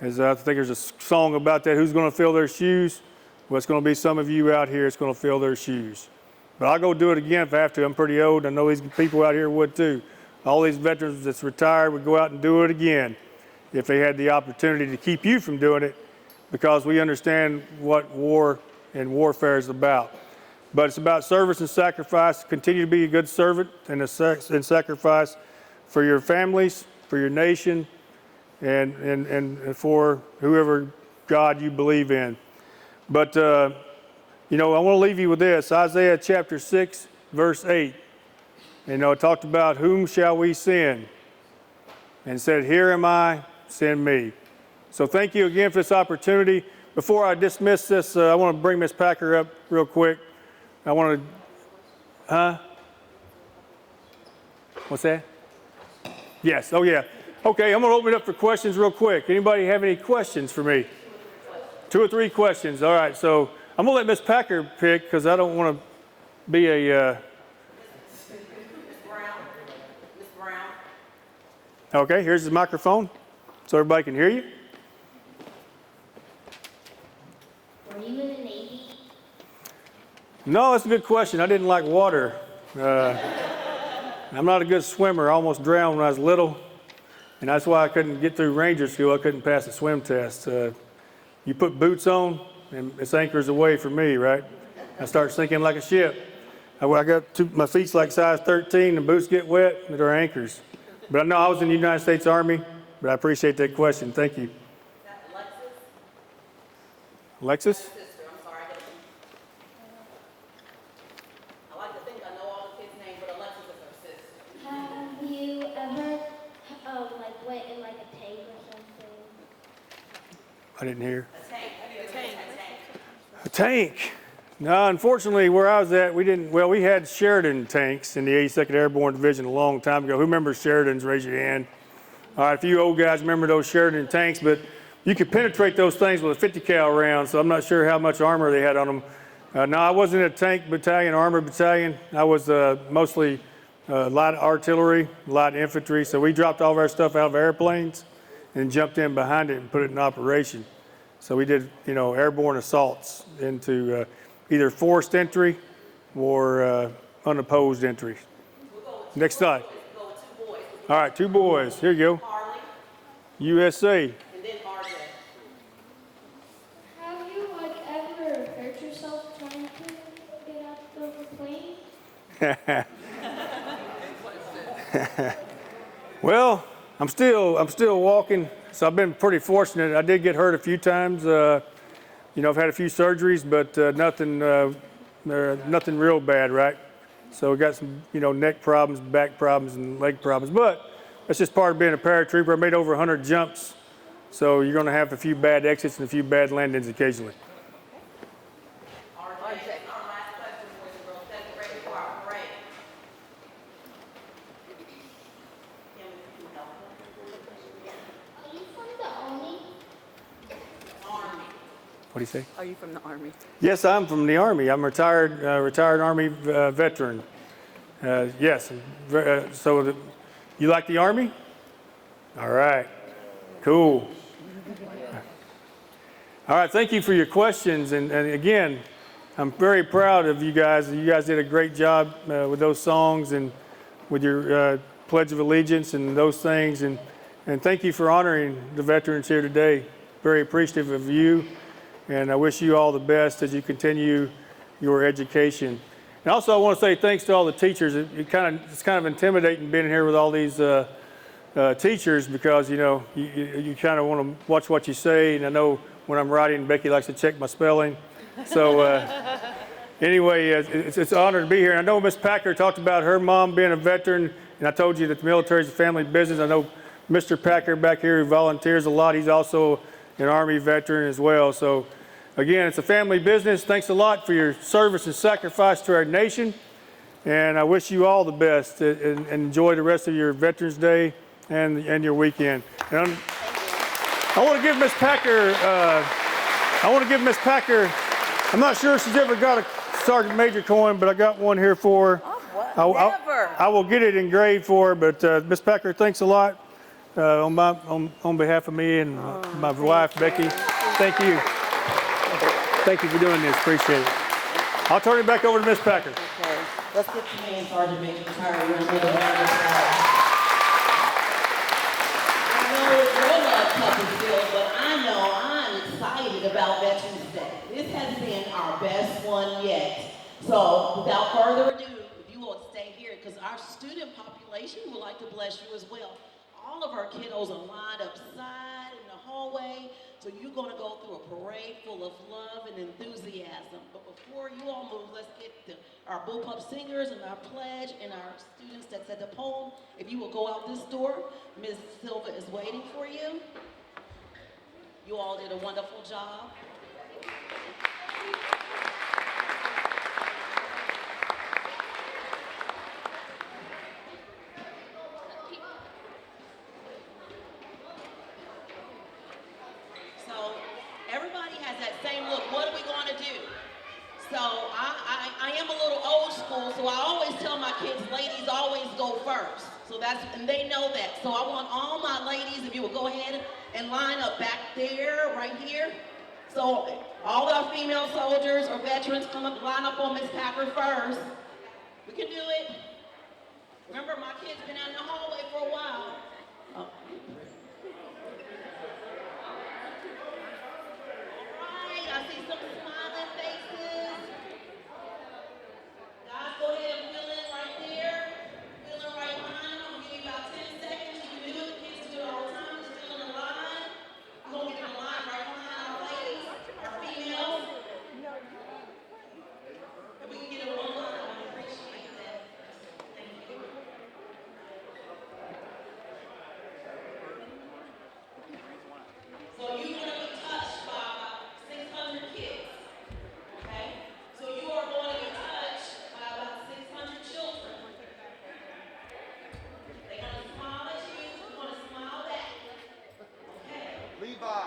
As I think there's a song about that, who's going to fill their shoes? Well, it's going to be some of you out here. It's going to fill their shoes. But I'll go do it again if I have to. I'm pretty old. I know these people out here would too. All these veterans that's retired would go out and do it again if they had the opportunity to keep you from doing it, because we understand what war and warfare is about. But it's about service and sacrifice. Continue to be a good servant and sacrifice for your families, for your nation, and for whoever God you believe in. But, you know, I want to leave you with this. Isaiah chapter 6, verse 8. You know, it talked about whom shall we send? And said, here am I, send me. So thank you again for this opportunity. Before I dismiss this, I want to bring Ms. Packer up real quick. I want to, What's that? Yes, oh yeah. Okay, I'm going to open it up for questions real quick. Anybody have any questions for me? 2 or 3 questions. All right, so I'm going to let Ms. Packer pick because I don't want to be a... Ms. Brown. Okay, here's the microphone so everybody can hear you. Were you in the Navy? No, that's a good question. I didn't like water. I'm not a good swimmer. I almost drowned when I was little, and that's why I couldn't get through Ranger School. I couldn't pass the swim test. You put boots on, and it's anchors away for me, right? I start sinking like a ship. I got my feet's like size 13, and boots get wet, and they're anchors. But I know I was in the United States Army, but I appreciate that question. Thank you. Is that Alexis? Alexis? Sister, I'm sorry. I like to think I know all the kids' names, but Alexis is her sister. Have you ever like went in like a tank or something? I didn't hear. A tank. A tank? No, unfortunately, where I was at, we didn't. Well, we had Sheridan tanks in the 82nd Airborne Division a long time ago. Who remembers Sheridans? Raise your hand. All right, a few old guys remember those Sheridan tanks, but you could penetrate those things with a 50 cal round, so I'm not sure how much armor they had on them. No, I wasn't a tank battalion, armor battalion. I was mostly light artillery, light infantry, so we dropped all of our stuff out of airplanes and jumped in behind it and put it in operation. So we did, you know, airborne assaults into either forced entry or unopposed entry. Next slide. All right, 2 boys. Here you go. Harley, USA. and then RJ. Have you like ever hurt yourself trying to get out of the plane? Well, I'm still walking, so I've been pretty fortunate. I did get hurt a few times. You know, I've had a few surgeries, but nothing real bad, right? So we got some, you know, neck problems, back problems, and leg problems. But that's just part of being a paratrooper. I made over 100 jumps, so you're going to have a few bad exits and a few bad landings occasionally. RJ, our last question, boys and girls. Set the ready for our parade. Are you from the Army? Army. What do you say? Are you from the Army? Yes, I'm from the Army. I'm a retired Army veteran. Yes. So you like the Army? All right. Cool. All right. Thank you for your questions. And again, I'm very proud of you guys. You guys did a great job with those songs and with your Pledge of Allegiance and those things. And thank you for honoring the veterans here today. Very appreciative of you. And I wish you all the best as you continue your education. And also I want to say thanks to all the teachers. It's kind of intimidating being here with all these teachers because, you know, you kind of want to watch what you say. And I know when I'm writing, Becky likes to check my spelling. So anyway, it's an honor to be here. And I know Ms. Packer talked about her mom being a veteran, and I told you that the military is a family business. I know Mr. Packer back here who volunteers a lot. He's also an Army veteran as well. So again, it's a family business. Thanks a lot for your service and sacrifice to our nation. And I wish you all the best and enjoy the rest of your Veterans Day and your weekend. And I want to give Ms. Packer, I'm not sure if she's ever got a Sergeant Major coin, but I got one here for her. Oh, what? Never. I will get it engraved for her, but Ms. Packer, thanks a lot on behalf of me and my wife, Becky, thank you. Thank you for doing this. Appreciate it. I'll turn it back over to Miss Packer. Okay, let's get the man Sergeant Major retired. We're gonna another round of applause. I know your love cup is filled, but I know I'm excited about Veterans Day. This has been our best one yet. So without further ado, if you will stay here, because our student population would like to bless you as well. All of our kiddos are lined up side in the hallway, so you're going to go through a parade full of love and enthusiasm. But before you all move, let's get to our bullpup singers and our pledge and our students that said the poem. If you will go out this door, Ms. Silva is waiting for you. You all did a wonderful job. So everybody has that same look. What are we going to do? So I am a little old school, so I always tell my kids, ladies always go first. So and they know that. So I want all my ladies, if you will go ahead and line up back there, right here. So all our female soldiers or veterans come up, line up on Miss Packer first. We can do it. Remember, my kids been out in the hallway for a while. Oh. I see some smiling faces. Guys, go ahead and fill in right there. Fill in right behind them. I'm gonna give you about 10 seconds. You can do it. The kids do it all the time. Just fill in the line. We're gonna get in the line right behind our ladies, our females. If we can get in one line, I appreciate that. Thank you. So you're gonna be touched by about 600 kids. Okay? So you are going to be touched by about 600 children. They're going to smile at you. You're going to smile back. Okay? Levi.